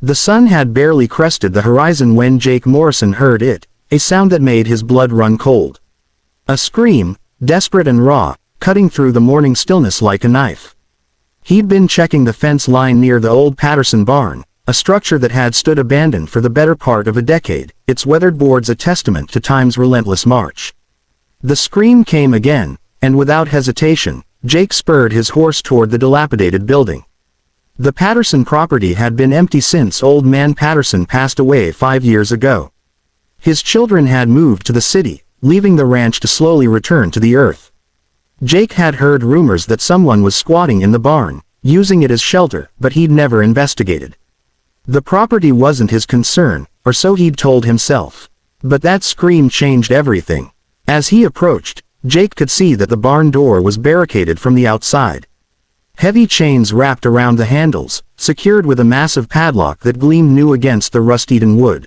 The sun had barely crested the horizon when Jake Morrison heard it, a sound that made his blood run cold. A scream, desperate and raw, cutting through the morning stillness like a knife. He'd been checking the fence line near the old Patterson barn, a structure that had stood abandoned for the better part of a decade, its weathered boards a testament to time's relentless march. The scream came again, and without hesitation, Jake spurred his horse toward the dilapidated building. The Patterson property had been empty since Old Man Patterson passed away 5 years ago. His children had moved to the city, leaving the ranch to slowly return to the earth. Jake had heard rumors that someone was squatting in the barn, using it as shelter, but he'd never investigated. The property wasn't his concern, or so he'd told himself. But that scream changed everything. As he approached, Jake could see that the barn door was barricaded from the outside. Heavy chains wrapped around the handles, secured with a massive padlock that gleamed new against the rust-eaten wood.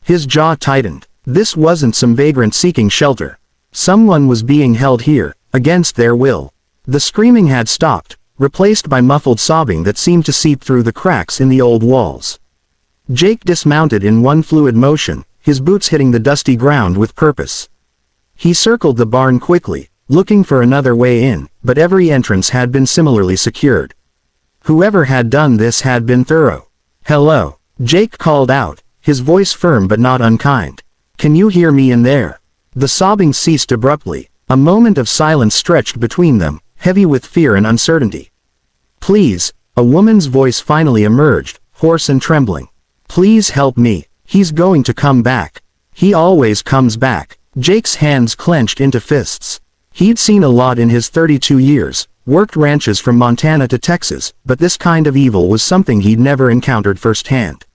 His jaw tightened. This wasn't some vagrant seeking shelter. Someone was being held here, against their will. The screaming had stopped, replaced by muffled sobbing that seemed to seep through the cracks in the old walls. Jake dismounted in one fluid motion, his boots hitting the dusty ground with purpose. He circled the barn quickly, looking for another way in, but every entrance had been similarly secured. Whoever had done this had been thorough. "Hello," Jake called out, his voice firm but not unkind. "Can you hear me in there?" The sobbing ceased abruptly. A moment of silence stretched between them, heavy with fear and uncertainty. "Please," a woman's voice finally emerged, hoarse and trembling. "Please help me. He's going to come back. He always comes back." Jake's hands clenched into fists. He'd seen a lot in his 32 years, worked ranches from Montana to Texas, but this kind of evil was something he'd never encountered firsthand.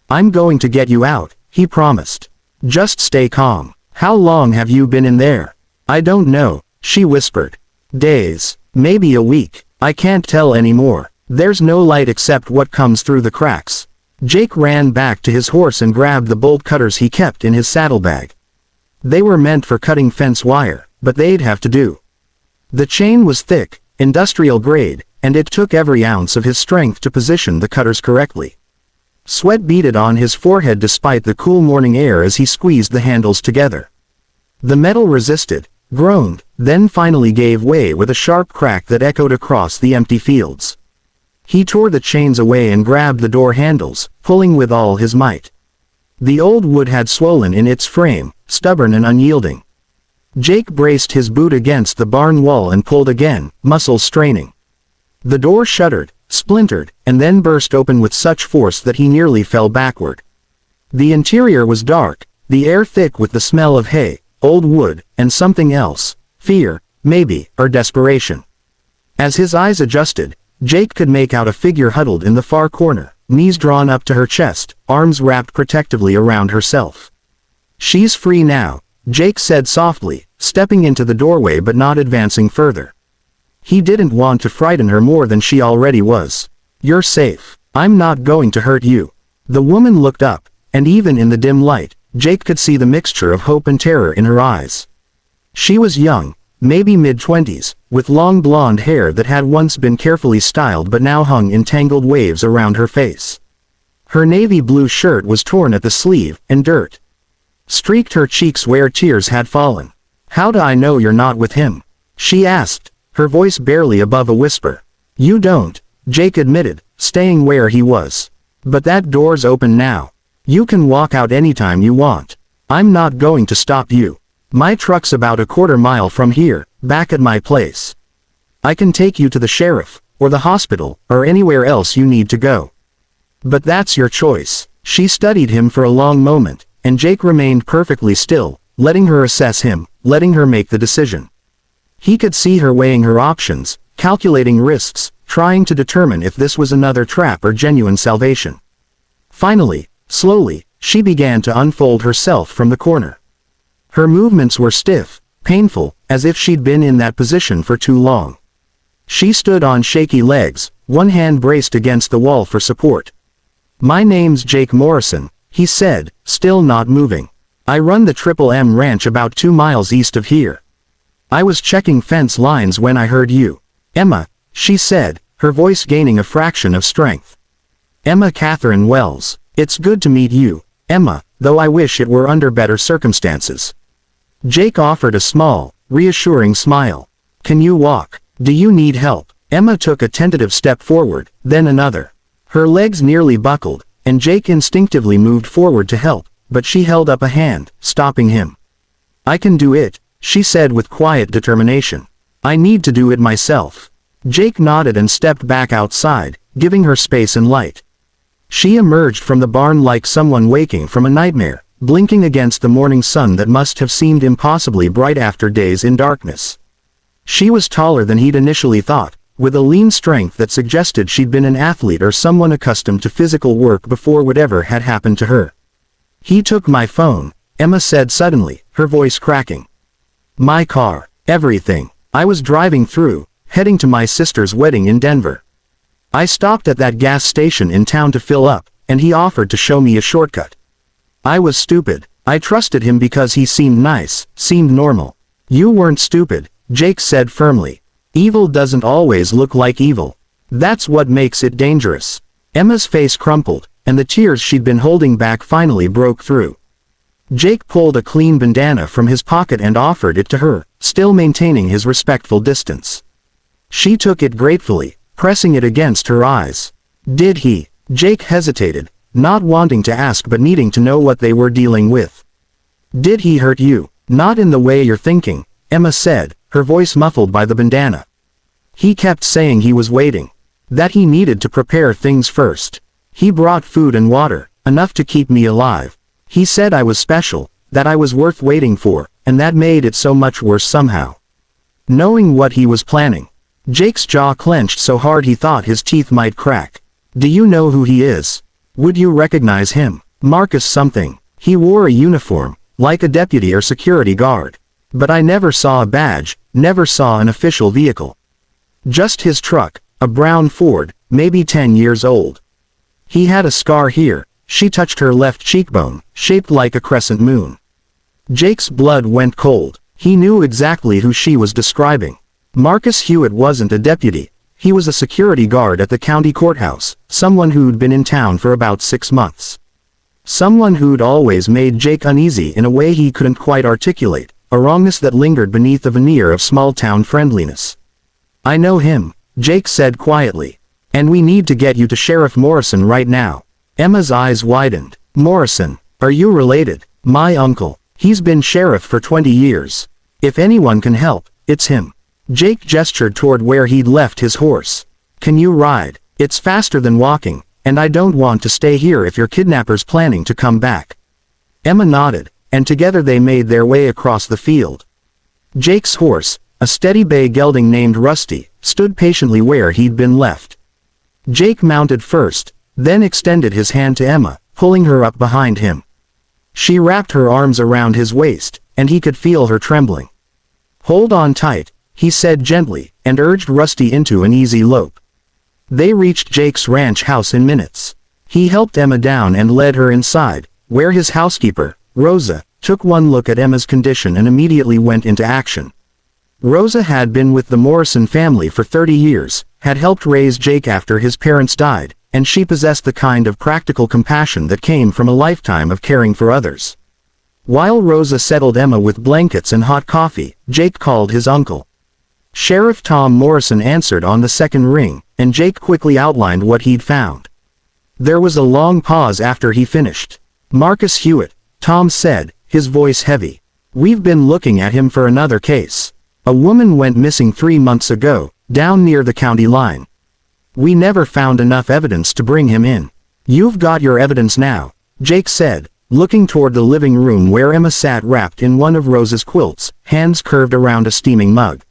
"I'm going to get you out," he promised. "Just stay calm." "How long have you been in there?" "I don't know," she whispered. "Days. Maybe a week. I can't tell anymore. There's no light except what comes through the cracks." Jake ran back to his horse and grabbed the bolt cutters he kept in his saddlebag. They were meant for cutting fence wire, but they'd have to do. The chain was thick, industrial grade, and it took every ounce of his strength to position the cutters correctly. Sweat beaded on his forehead despite the cool morning air as he squeezed the handles together. The metal resisted, groaned, then finally gave way with a sharp crack that echoed across the empty fields. He tore the chains away and grabbed the door handles, pulling with all his might. The old wood had swollen in its frame, stubborn and unyielding. Jake braced his boot against the barn wall and pulled again, muscles straining. The door shuddered, splintered, and then burst open with such force that he nearly fell backward. The interior was dark, the air thick with the smell of hay, old wood, and something else, fear, maybe, or desperation. As his eyes adjusted, Jake could make out a figure huddled in the far corner, knees drawn up to her chest, arms wrapped protectively around herself. "She's free now," Jake said softly, stepping into the doorway but not advancing further. He didn't want to frighten her more than she already was. "You're safe. I'm not going to hurt you." The woman looked up, and even in the dim light, Jake could see the mixture of hope and terror in her eyes. She was young, maybe mid-20s, with long blonde hair that had once been carefully styled but now hung in tangled waves around her face. Her navy blue shirt was torn at the sleeve, and dirt streaked her cheeks where tears had fallen. "How do I know you're not with him?" she asked, her voice barely above a whisper. "You don't," Jake admitted, staying where he was. "But that door's open now. You can walk out anytime you want. I'm not going to stop you. My truck's about a quarter mile from here, back at my place. I can take you to the sheriff, or the hospital, or anywhere else you need to go. But that's your choice." She studied him for a long moment, and Jake remained perfectly still, letting her assess him, letting her make the decision. He could see her weighing her options, calculating risks, trying to determine if this was another trap or genuine salvation. Finally, slowly, she began to unfold herself from the corner. Her movements were stiff, painful, as if she'd been in that position for too long. She stood on shaky legs, one hand braced against the wall for support. "My name's Jake Morrison," he said, still not moving. "I run the Triple M ranch about 2 miles east of here. I was checking fence lines when I heard you." "Emma," she said, her voice gaining a fraction of strength. Emma Catherine Wells. It's good to meet you, Emma, though I wish it were under better circumstances. Jake offered a small, reassuring smile. Can you walk? Do you need help? Emma took a tentative step forward, then another. Her legs nearly buckled, and Jake instinctively moved forward to help, but she held up a hand, stopping him. I can do it, she said with quiet determination. I need to do it myself. Jake nodded and stepped back outside, giving her space and light. She emerged from the barn like someone waking from a nightmare, blinking against the morning sun that must have seemed impossibly bright after days in darkness. She was taller than he'd initially thought, with a lean strength that suggested she'd been an athlete or someone accustomed to physical work before whatever had happened to her. He took my phone, Emma said suddenly, her voice cracking. My car, everything. I was driving through, heading to my sister's wedding in Denver. I stopped at that gas station in town to fill up, and he offered to show me a shortcut. I was stupid. I trusted him because he seemed nice, seemed normal. You weren't stupid, Jake said firmly. Evil doesn't always look like evil. That's what makes it dangerous. Emma's face crumpled, and the tears she'd been holding back finally broke through. Jake pulled a clean bandana from his pocket and offered it to her, still maintaining his respectful distance. She took it gratefully, pressing it against her eyes. Did he? Jake hesitated, not wanting to ask but needing to know what they were dealing with. Did he hurt you? Not in the way you're thinking, Emma said, her voice muffled by the bandana. He kept saying he was waiting. That he needed to prepare things first. He brought food and water, enough to keep me alive. He said I was special, that I was worth waiting for, and that made it so much worse somehow. Knowing what he was planning. Jake's jaw clenched so hard he thought his teeth might crack. Do you know who he is? Would you recognize him? Marcus something. He wore a uniform, like a deputy or security guard. But I never saw a badge, never saw an official vehicle. Just his truck, a brown Ford, maybe 10 years old. He had a scar here. She touched her left cheekbone, shaped like a crescent moon. Jake's blood went cold. He knew exactly who she was describing. Marcus Hewitt wasn't a deputy. He was a security guard at the county courthouse, someone who'd been in town for about 6 months. Someone who'd always made Jake uneasy in a way he couldn't quite articulate, a wrongness that lingered beneath the veneer of small-town friendliness. I know him, Jake said quietly. And we need to get you to Sheriff Morrison right now. Emma's eyes widened. Morrison, are you related? My uncle. He's been sheriff for 20 years. If anyone can help, it's him. Jake gestured toward where he'd left his horse. Can you ride? It's faster than walking, and I don't want to stay here if your kidnapper's planning to come back. Emma nodded, and together they made their way across the field. Jake's horse, a steady bay gelding named Rusty, stood patiently where he'd been left. Jake mounted first, then extended his hand to Emma, pulling her up behind him. She wrapped her arms around his waist, and he could feel her trembling. Hold on tight, he said gently, and urged Rusty into an easy lope. They reached Jake's ranch house in minutes. He helped Emma down and led her inside, where his housekeeper, Rosa, took one look at Emma's condition and immediately went into action. Rosa had been with the Morrison family for 30 years, had helped raise Jake after his parents died, and she possessed the kind of practical compassion that came from a lifetime of caring for others. While Rosa settled Emma with blankets and hot coffee, Jake called his uncle. Sheriff Tom Morrison answered on the second ring, and Jake quickly outlined what he'd found. There was a long pause after he finished. Marcus Hewitt, Tom said, his voice heavy. We've been looking at him for another case. A woman went missing 3 months ago, down near the county line. We never found enough evidence to bring him in. You've got your evidence now, Jake said, looking toward the living room where Emma sat wrapped in one of Rosa's quilts, hands curved around a steaming mug.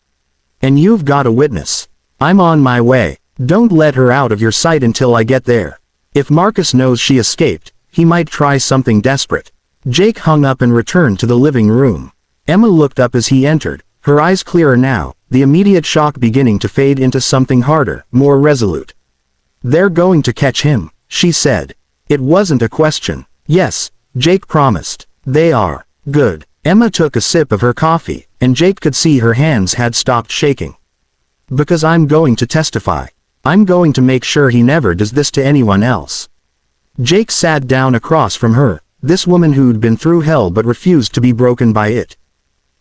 And you've got a witness. I'm on my way. Don't let her out of your sight until I get there. If Marcus knows she escaped, he might try something desperate. Jake hung up and returned to the living room. Emma looked up as he entered, her eyes clearer now, the immediate shock beginning to fade into something harder, more resolute. They're going to catch him, she said. It wasn't a question. Yes, Jake promised. They are. Good. Emma took a sip of her coffee, and Jake could see her hands had stopped shaking. Because I'm going to testify. I'm going to make sure he never does this to anyone else. Jake sat down across from her, this woman who'd been through hell but refused to be broken by it.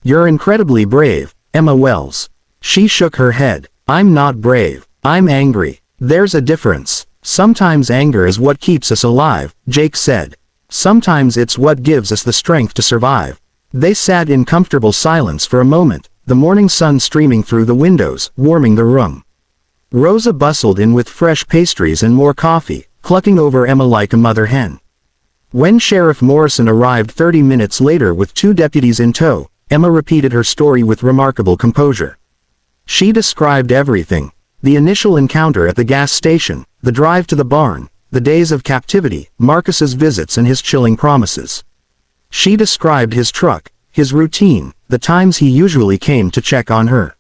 You're incredibly brave, Emma Wells. She shook her head. I'm not brave. I'm angry. There's a difference. Sometimes anger is what keeps us alive, Jake said. Sometimes it's what gives us the strength to survive. They sat in comfortable silence for a moment, the morning sun streaming through the windows, warming the room. Rosa bustled in with fresh pastries and more coffee, clucking over Emma like a mother hen. When Sheriff Morrison arrived 30 minutes later with 2 deputies in tow, Emma repeated her story with remarkable composure. She described everything. The initial encounter at the gas station, the drive to the barn, the days of captivity, Marcus's visits and his chilling promises. She described his truck, his routine, the times he usually came to check on her.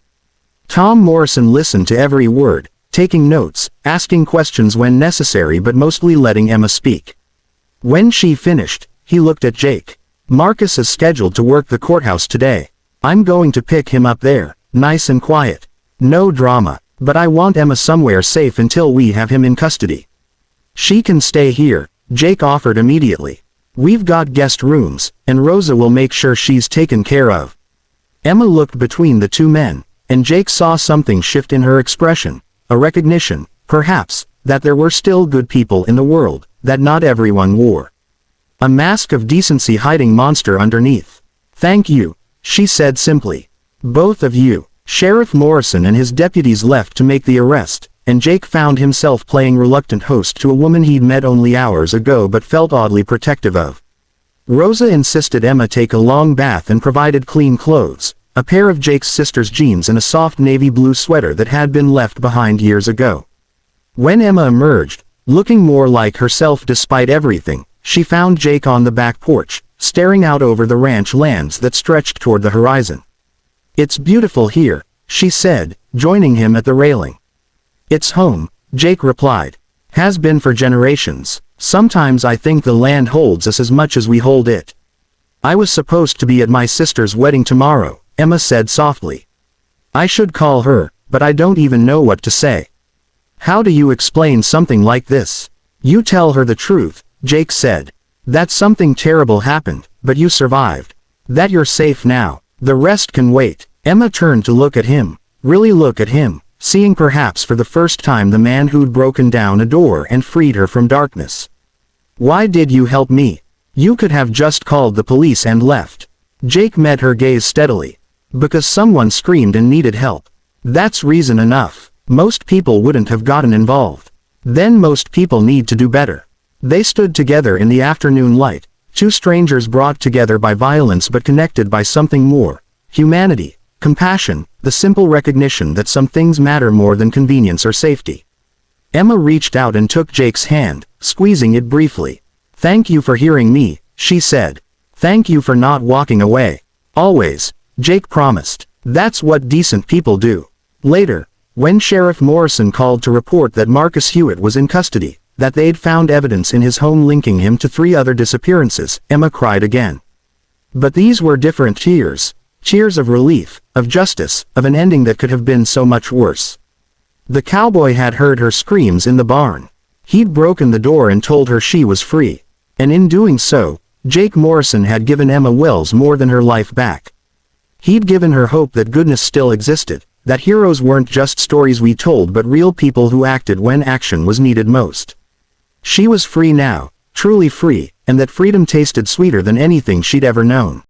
Tom Morrison listened to every word, taking notes, asking questions when necessary but mostly letting Emma speak. When she finished, he looked at Jake. Marcus is scheduled to work the courthouse today. I'm going to pick him up there, nice and quiet. No drama, but I want Emma somewhere safe until we have him in custody. She can stay here, Jake offered immediately. We've got guest rooms, and Rosa will make sure she's taken care of. Emma looked between the 2 men, and Jake saw something shift in her expression, a recognition, perhaps, that there were still good people in the world, that not everyone wore a mask of decency hiding monster underneath. Thank you, she said simply. Both of you. Sheriff Morrison and his deputies left to make the arrest, and Jake found himself playing reluctant host to a woman he'd met only hours ago but felt oddly protective of. Rosa insisted Emma take a long bath and provided clean clothes, a pair of Jake's sister's jeans and a soft navy blue sweater that had been left behind years ago. When Emma emerged, looking more like herself despite everything, she found Jake on the back porch, staring out over the ranch lands that stretched toward the horizon. It's beautiful here, she said, joining him at the railing. It's home, Jake replied. Has been for generations. Sometimes I think the land holds us as much as we hold it. I was supposed to be at my sister's wedding tomorrow, Emma said softly. I should call her, but I don't even know what to say. How do you explain something like this? You tell her the truth, Jake said. That something terrible happened, but you survived. That you're safe now. The rest can wait. Emma turned to look at him. Really look at him, seeing perhaps for the first time the man who'd broken down a door and freed her from darkness. Why did you help me? You could have just called the police and left. Jake met her gaze steadily. Because someone screamed and needed help. That's reason enough. Most people wouldn't have gotten involved. Then most people need to do better. They stood together in the afternoon light, 2 strangers brought together by violence but connected by something more. Humanity, compassion, the simple recognition that some things matter more than convenience or safety. Emma reached out and took Jake's hand, squeezing it briefly. Thank you for hearing me, she said. Thank you for not walking away. Always, Jake promised. That's what decent people do. Later, when Sheriff Morrison called to report that Marcus Hewitt was in custody, that they'd found evidence in his home linking him to 3 other disappearances, Emma cried again. But these were different tears. Tears of relief, of justice, of an ending that could have been so much worse. The cowboy had heard her screams in the barn. He'd broken the door and told her she was free. And in doing so, Jake Morrison had given Emma Wells more than her life back. He'd given her hope that goodness still existed, that heroes weren't just stories we told but real people who acted when action was needed most. She was free now, truly free, and that freedom tasted sweeter than anything she'd ever known.